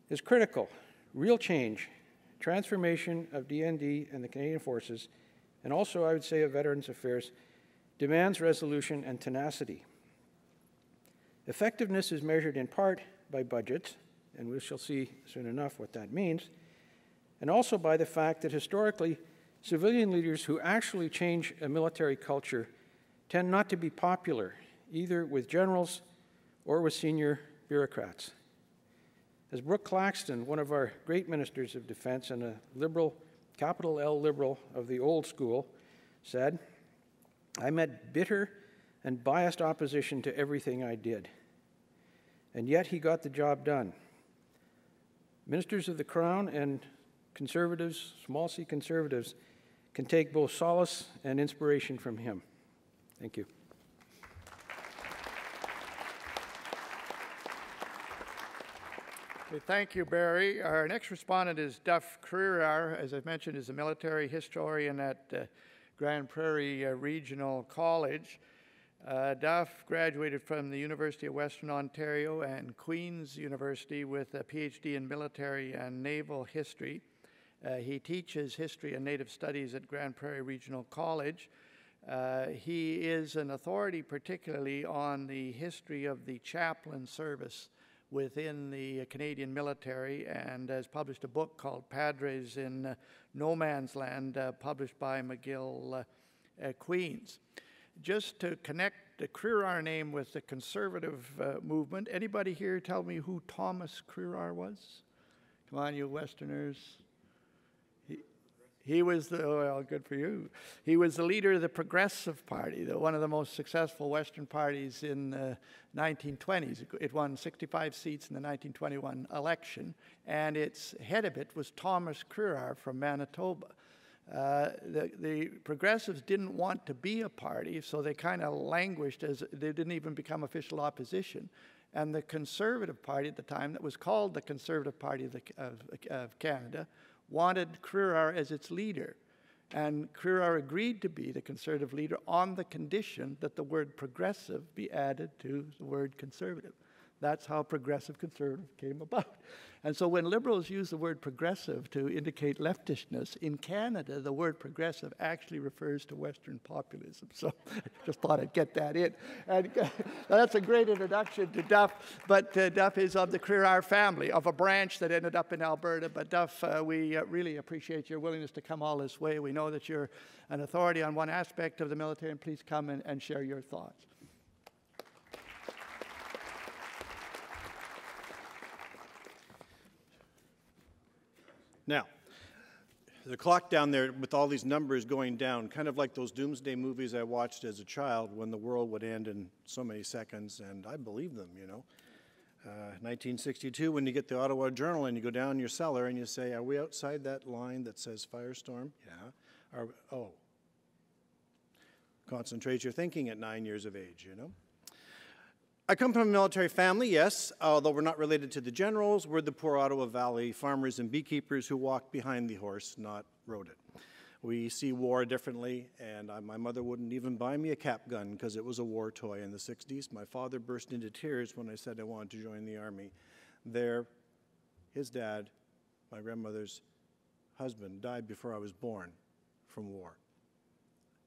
is critical. Real change, transformation of DND and the Canadian Forces, and also I would say of Veterans Affairs, demands resolution and tenacity. Effectiveness is measured in part by budgets, and we shall see soon enough what that means, and also by the fact that historically, civilian leaders who actually change a military culture tend not to be popular, either with generals or with senior bureaucrats. As Brooke Claxton, one of our great ministers of defense and a liberal, capital L liberal of the old school, said, I met bitter and biased opposition to everything I did. And yet he got the job done. Ministers of the Crown and conservatives, small c conservatives, can take both solace and inspiration from him. Thank you. Okay, thank you, Barry. Our next respondent is Duff Crerar. As I've mentioned, is a military historian at Grand Prairie Regional College. Duff graduated from the University of Western Ontario and Queen's University with a PhD in military and naval history. He teaches history and native studies at Grand Prairie Regional College. He is an authority particularly on the history of the chaplain service within the Canadian military, and has published a book called Padres in No Man's Land, published by McGill Queens. Just to connect the Crerar name with the conservative movement, anybody here tell me who Thomas Crerar was? Come on, you Westerners. He was the, well, good for you. He was the leader of the Progressive Party, one of the most successful Western parties in the 1920s. It won 65 seats in the 1921 election, and its head of it was Thomas Crerar from Manitoba. The Progressives didn't want to be a party, so they kind of languished as they didn't even become official opposition. And the Conservative Party at the time, that was called the Conservative Party of Canada, wanted Crerar as its leader. And Crerar agreed to be the Conservative leader on the condition that the word progressive be added to the word conservative. That's how progressive conservative came about. And so when Liberals use the word progressive to indicate leftishness, in Canada, the word progressive actually refers to Western populism. So just thought I'd get that in. And that's a great introduction to Duff. But Duff is of the Crerar family, of a branch that ended up in Alberta. But Duff, we really appreciate your willingness to come all this way. We know that you're an authority on one aspect of the military, and please come and share your thoughts. Now, the clock down there with all these numbers going down, kind of like those doomsday movies I watched as a child when the world would end in so many seconds, and I believe them, you know. 1962, when you get the Ottawa Journal and you go down your cellar and you say, are we outside that line that says firestorm? Yeah. Oh. Concentrate your thinking at 9 years of age, you know. I come from a military family, yes, although we're not related to the generals. We're the poor Ottawa Valley farmers and beekeepers who walked behind the horse, not rode it. We see war differently, and my mother wouldn't even buy me a cap gun because it was a war toy in the 60s. My father burst into tears when I said I wanted to join the Army. There, his dad, my grandmother's husband, died before I was born from war.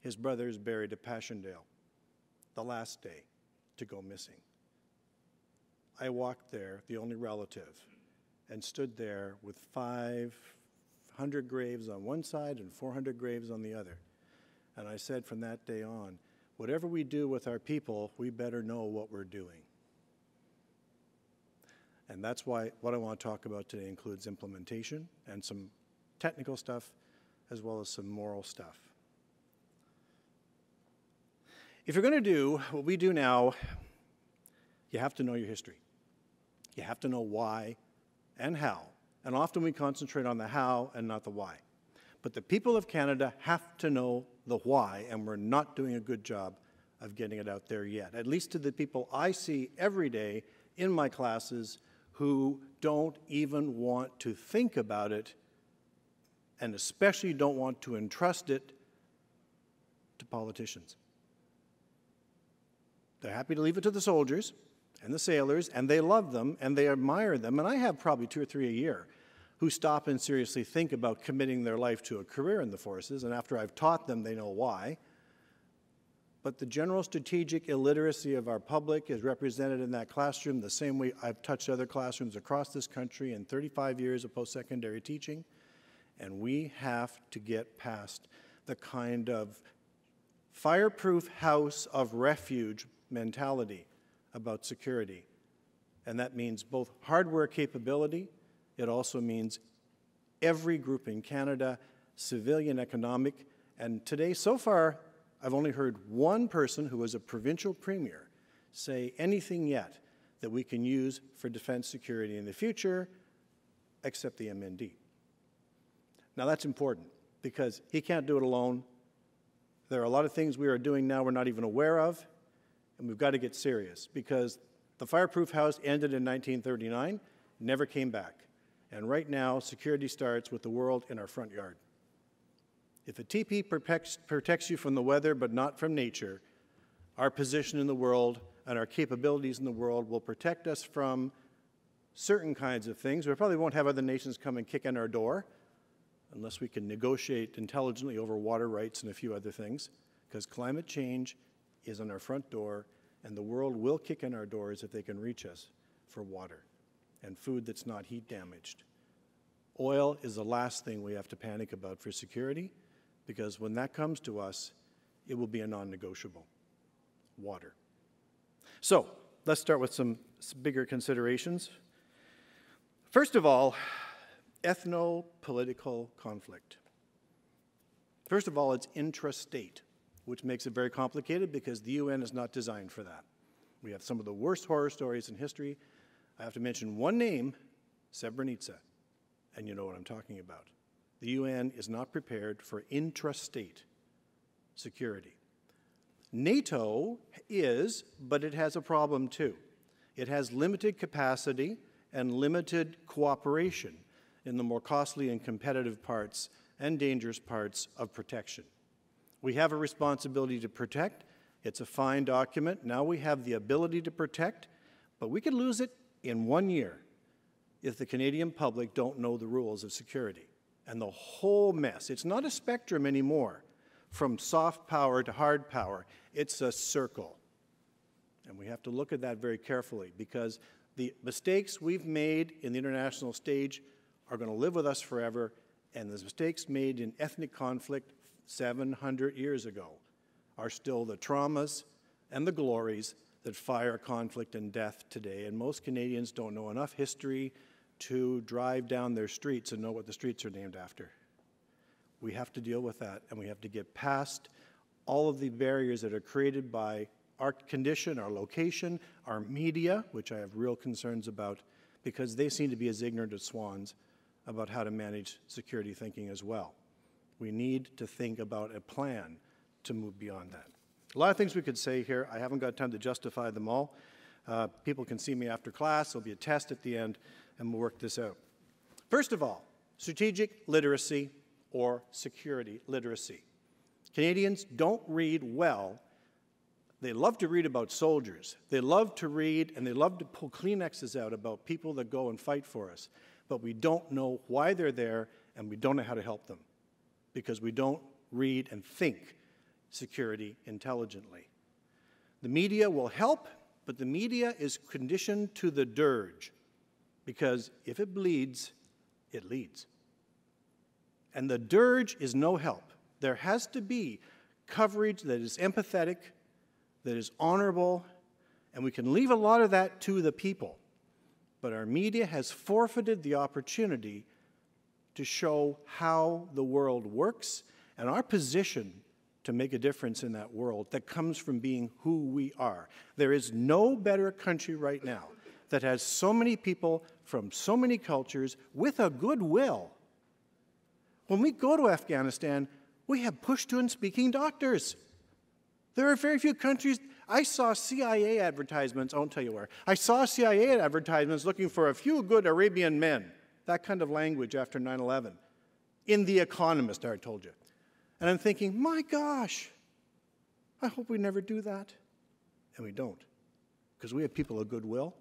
His brother is buried at Passchendaele, the last day to go missing. I walked there, the only relative, and stood there with 500 graves on one side and 400 graves on the other. And I said from that day on, whatever we do with our people, we better know what we're doing. And that's why what I want to talk about today includes implementation and some technical stuff, as well as some moral stuff. If you're going to do what we do now, you have to know your history. You have to know why and how. And often we concentrate on the how and not the why. But the people of Canada have to know the why, and we're not doing a good job of getting it out there yet, at least to the people I see every day in my classes who don't even want to think about it, and especially don't want to entrust it to politicians. They're happy to leave it to the soldiers and the sailors, and they love them, and they admire them. And I have probably 2 or 3 a year who stop and seriously think about committing their life to a career in the forces, and after I've taught them, they know why. But the general strategic illiteracy of our public is represented in that classroom the same way I've touched other classrooms across this country in 35 years of post-secondary teaching, and we have to get past the kind of fireproof house of refuge mentality about security. And that means both hardware capability, it also means every group in Canada, civilian, economic, and today, so far, I've only heard one person who was a provincial premier say anything yet that we can use for defense security in the future, except the MND. Now that's important, because he can't do it alone. There are a lot of things we are doing now we're not even aware of, and we've got to get serious, because the fireproof house ended in 1939, never came back. And right now, security starts with the world in our front yard. If a teepee protects you from the weather but not from nature, our position in the world and our capabilities in the world will protect us from certain kinds of things. We probably won't have other nations come and kick in our door unless we can negotiate intelligently over water rights and a few other things, because climate change is on our front door, and the world will kick in our doors if they can reach us for water and food that's not heat damaged. Oil is the last thing we have to panic about for security, because when that comes to us, it will be a non-negotiable. Water. So let's start with some bigger considerations. First of all, ethno-political conflict. First of all, it's intrastate, which makes it very complicated because the UN is not designed for that. We have some of the worst horror stories in history. I have to mention one name, Srebrenica, and you know what I'm talking about. The UN is not prepared for intrastate security. NATO is, but it has a problem too. It has limited capacity and limited cooperation in the more costly and competitive parts and dangerous parts of protection. We have a responsibility to protect. It's a fine document. Now we have the ability to protect, but we could lose it in 1 year if the Canadian public don't know the rules of security. And the whole mess, it's not a spectrum anymore from soft power to hard power. It's a circle. And we have to look at that very carefully, because the mistakes we've made in the international stage are going to live with us forever, and the mistakes made in ethnic conflict 700 years ago are still the traumas and the glories that fire conflict and death today. And most Canadians don't know enough history to drive down their streets and know what the streets are named after. We have to deal with that, and we have to get past all of the barriers that are created by our condition, our location, our media, which I have real concerns about, because they seem to be as ignorant as swans about how to manage security thinking as well. We need to think about a plan to move beyond that. A lot of things we could say here. I haven't got time to justify them all. People can see me after class. There'll be a test at the end, and we'll work this out. First of all, strategic literacy or security literacy. Canadians don't read well. They love to read about soldiers. They love to read, and they love to pull Kleenexes out about people that go and fight for us. But we don't know why they're there, and we don't know how to help them, because we don't read and think security intelligently. The media will help, but the media is conditioned to the dirge, because if it bleeds, it leads. And the dirge is no help. There has to be coverage that is empathetic, that is honorable, and we can leave a lot of that to the people. But our media has forfeited the opportunity to show how the world works and our position to make a difference in that world that comes from being who we are. There is no better country right now that has so many people from so many cultures with a goodwill. When we go to Afghanistan, we have Pashtun-speaking doctors. There are very few countries. I saw CIA advertisements, I won't tell you where. I saw CIA advertisements looking for a few good Arabian men, that kind of language after 9/11. In The Economist, I told you. And I'm thinking, my gosh, I hope we never do that. And we don't, because we have people of goodwill,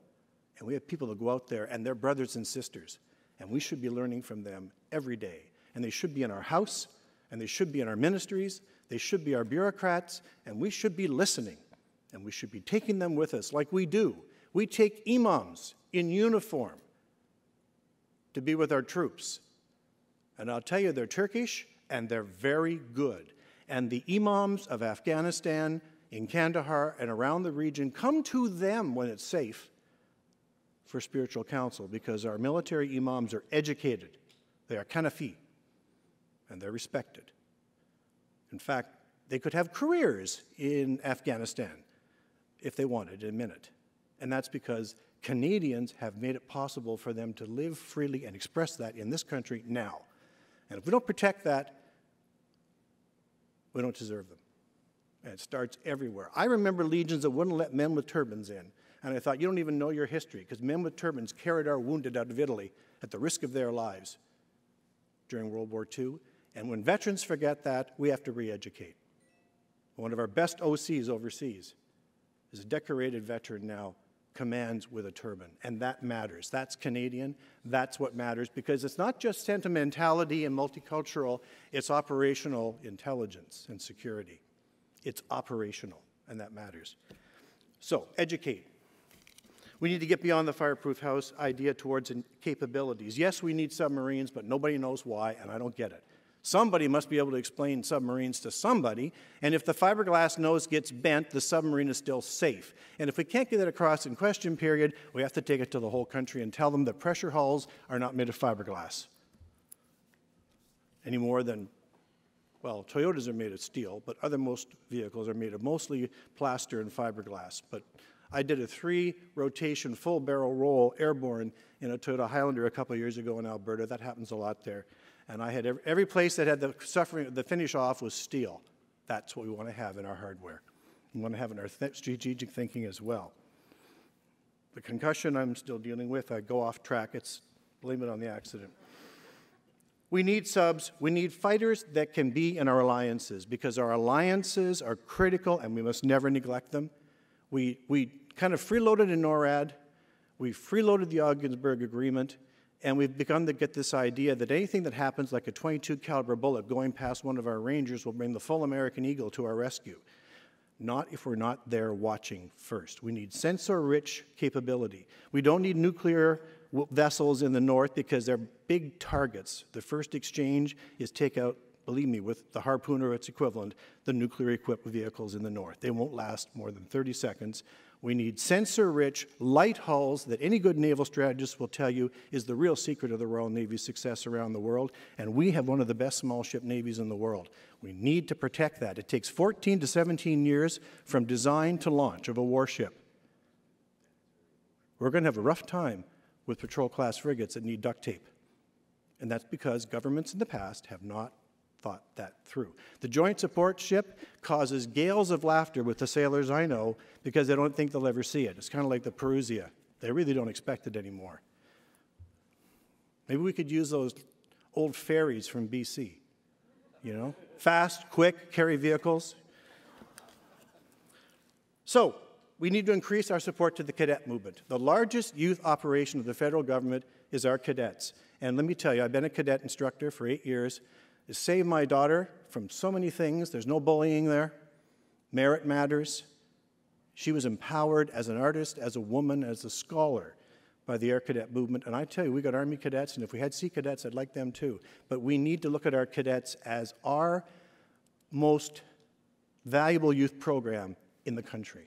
and we have people that go out there, and they're brothers and sisters, and we should be learning from them every day. And they should be in our house, and they should be in our ministries, they should be our bureaucrats, and we should be listening, and we should be taking them with us like we do. We take imams in uniform to be with our troops. And I'll tell you, they're Turkish, and they're very good. And the imams of Afghanistan, in Kandahar, and around the region come to them when it's safe for spiritual counsel, because our military imams are educated. They are Kanafi, and they're respected. In fact, they could have careers in Afghanistan if they wanted in a minute. And that's because Canadians have made it possible for them to live freely and express that in this country now. And if we don't protect that, we don't deserve them. And it starts everywhere. I remember legions that wouldn't let men with turbans in. And I thought, you don't even know your history, because men with turbans carried our wounded out of Italy at the risk of their lives during World War II. And when veterans forget that, we have to re-educate. One of our best OCs overseas is a decorated veteran now, commands with a turban, and that matters. That's Canadian. That's what matters, because it's not just sentimentality and multicultural, it's operational intelligence and security. It's operational, and that matters. So, educate. We need to get beyond the fireproof house idea towards capabilities. Yes, we need submarines, but nobody knows why, and I don't get it. Somebody must be able to explain submarines to somebody, and if the fiberglass nose gets bent, the submarine is still safe. And if we can't get it across in question period, we have to take it to the whole country and tell them that pressure hulls are not made of fiberglass. Any more than, well, Toyotas are made of steel, but most vehicles are made of mostly plaster and fiberglass. But I did a 3-rotation full barrel roll airborne in a Toyota Highlander a couple of years ago in Alberta. That happens a lot there. And I had every place that had the finish off was steel. That's what we want to have in our hardware. We want to have in our strategic thinking as well. The concussion I'm still dealing with, I go off track, blame it on the accident. We need subs, we need fighters that can be in our alliances, because our alliances are critical and we must never neglect them. We kind of freeloaded in NORAD, we freeloaded the Ogdensburg Agreement, and we've begun to get this idea that anything that happens like a .22 caliber bullet going past one of our Rangers will bring the full American Eagle to our rescue. Not if we're not there watching first. We need sensor-rich capability. We don't need nuclear vessels in the north because they're big targets. The first exchange is take out, believe me, with the Harpoon or its equivalent, the nuclear-equipped vehicles in the north. They won't last more than 30 seconds. We need sensor-rich, light hulls that any good naval strategist will tell you is the real secret of the Royal Navy's success around the world, and we have one of the best small ship navies in the world. We need to protect that. It takes 14 to 17 years from design to launch of a warship. We're going to have a rough time with patrol-class frigates that need duct tape, and that's because governments in the past have not thought that through. The joint support ship causes gales of laughter with the sailors I know because they don't think they'll ever see it. It's kind of like the Perusia. They really don't expect it anymore. Maybe we could use those old ferries from BC, you know? Fast, quick, carry vehicles. So, we need to increase our support to the cadet movement. The largest youth operation of the federal government is our cadets. And let me tell you, I've been a cadet instructor for 8 years. It saved my daughter from so many things. There's no bullying there. Merit matters. She was empowered as an artist, as a woman, as a scholar by the Air Cadet movement. And I tell you, we got Army cadets, and if we had Sea Cadets, I'd like them too. But we need to look at our cadets as our most valuable youth program in the country.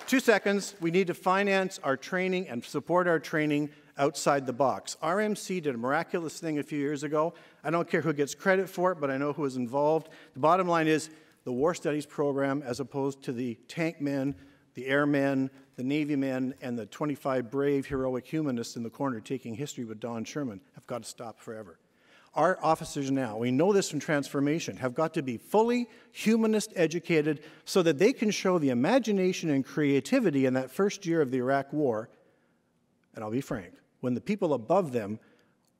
Two seconds, we need to finance our training and support our training outside the box. RMC did a miraculous thing a few years ago. I don't care who gets credit for it, but I know who is involved. The bottom line is the War Studies program, as opposed to the tank men, the airmen, the Navy men, and the 25 brave, heroic humanists in the corner taking history with Don Sherman, have got to stop forever. Our officers now, we know this from transformation, have got to be fully humanist educated so that they can show the imagination and creativity in that first year of the Iraq War. And I'll be frank, when the people above them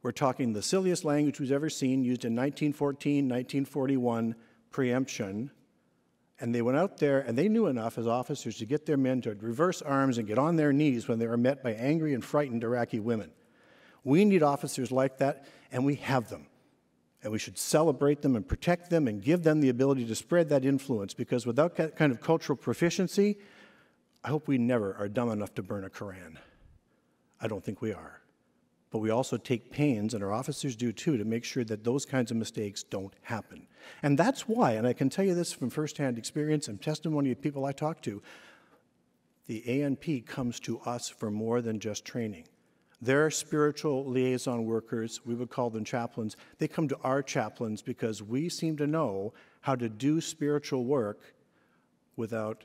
were talking the silliest language we've ever seen, used in 1914, 1941, preemption, and they went out there and they knew enough as officers to get their men to reverse arms and get on their knees when they were met by angry and frightened Iraqi women. We need officers like that, and we have them. And we should celebrate them and protect them and give them the ability to spread that influence, because without that kind of cultural proficiency, I hope we never are dumb enough to burn a Quran. I don't think we are. But we also take pains, and our officers do too, to make sure that those kinds of mistakes don't happen. And that's why, and I can tell you this from firsthand experience and testimony of people I talk to, the ANP comes to us for more than just training. They're spiritual liaison workers, we would call them chaplains. They come to our chaplains because we seem to know how to do spiritual work without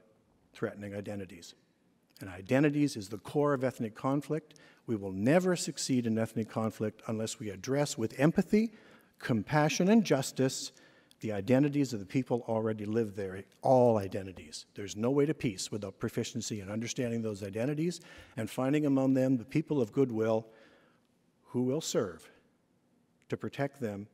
threatening identities. And identities is the core of ethnic conflict. We will never succeed in ethnic conflict unless we address with empathy, compassion, and justice The identities of the people already live there, all identities. There's no way to peace without proficiency in understanding those identities and finding among them the people of goodwill who will serve to protect them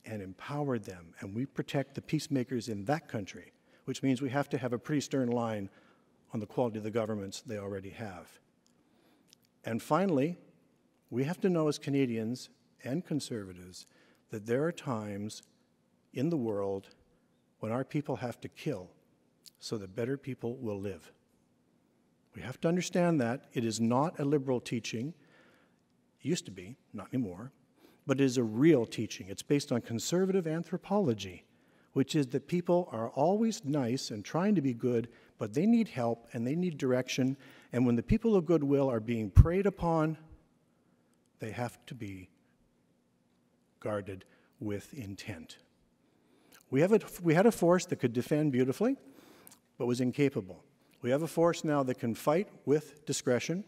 and empower them. And we protect the peacemakers in that country, which means we have to have a pretty stern line on the quality of the governments they already have. And finally, we have to know as Canadians and conservatives that there are times in the world when our people have to kill so that better people will live. We have to understand that. It is not a liberal teaching. It used to be, not anymore, but it is a real teaching. It's based on conservative anthropology, which is that people are always nice and trying to be good, but they need help and they need direction. And when the people of goodwill are being preyed upon, they have to be guarded with intent. We had a force that could defend beautifully, but was incapable. We have a force now that can fight with discretion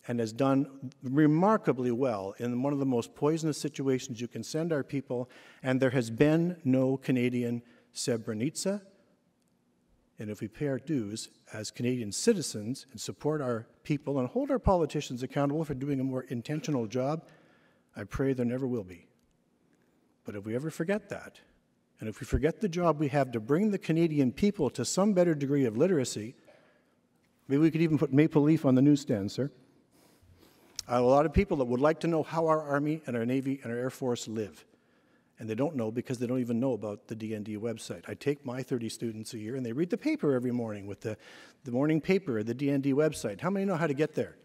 and has done remarkably well in one of the most poisonous situations you can send our people, and there has been no Canadian Srebrenica. And if we pay our dues as Canadian citizens and support our people and hold our politicians accountable for doing a more intentional job, I pray there never will be. But if we ever forget that, and if we forget the job we have to bring the Canadian people to some better degree of literacy, maybe we could even put Maple Leaf on the newsstand, sir. I have a lot of people that would like to know how our Army and our Navy and our Air Force live. And they don't know because they don't even know about the DND website. I take my 30 students a year and they read the paper every morning with the morning paper, the DND website. How many know how to get there?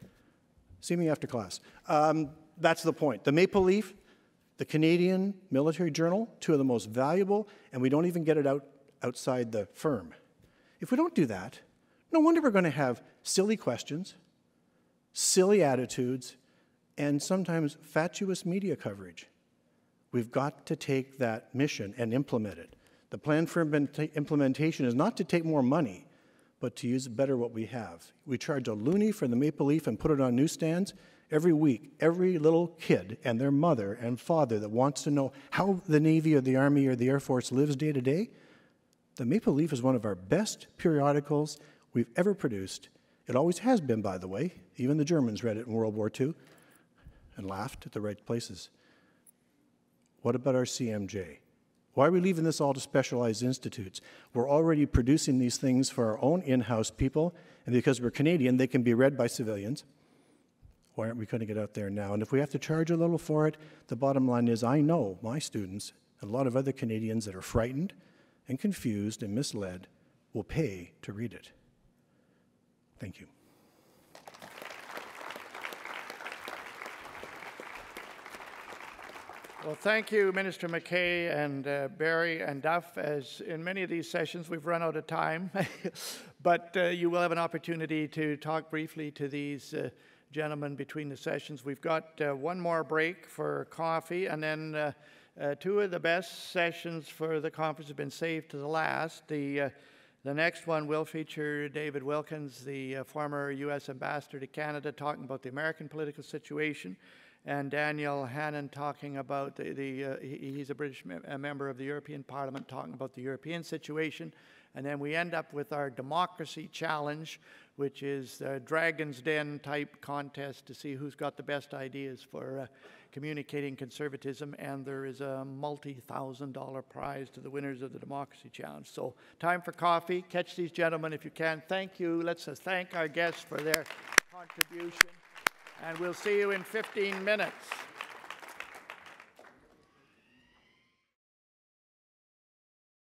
See me after class. That's the point. The Maple Leaf, the Canadian Military Journal, two of the most valuable, and we don't even get it outside the firm. If we don't do that, no wonder we're going to have silly questions, silly attitudes, and sometimes fatuous media coverage. We've got to take that mission and implement it. The plan for implementation is not to take more money, but to use better what we have. We charge a loonie for the Maple Leaf and put it on newsstands. Every week, every little kid and their mother and father that wants to know how the Navy or the Army or the Air Force lives day to day, the Maple Leaf is one of our best periodicals we've ever produced. It always has been, by the way. Even the Germans read it in World War II and laughed at the right places. What about our CMJ? Why are we leaving this all to specialized institutes? We're already producing these things for our own in-house people, and because we're Canadian, they can be read by civilians. Why aren't we going to get out there now? And if we have to charge a little for it, the bottom line is I know my students and a lot of other Canadians that are frightened and confused and misled will pay to read it. Thank you. Well, thank you, Minister MacKay and Barry and Duff. As in many of these sessions, we've run out of time, but you will have an opportunity to talk briefly to these gentlemen between the sessions. We've got one more break for coffee, and then two of the best sessions for the conference have been saved to the last. The next one will feature David Wilkins, the former U.S. ambassador to Canada, talking about the American political situation, and Daniel Hannan talking about he's a British member of the European Parliament, talking about the European situation. And then we end up with our democracy challenge, which is a Dragon's Den type contest to see who's got the best ideas for communicating conservatism, and there is a multi-$1,000 prize to the winners of the democracy challenge. So time for coffee. Catch these gentlemen if you can. Thank you. Let's thank our guests for their contribution, and we'll see you in 15 minutes.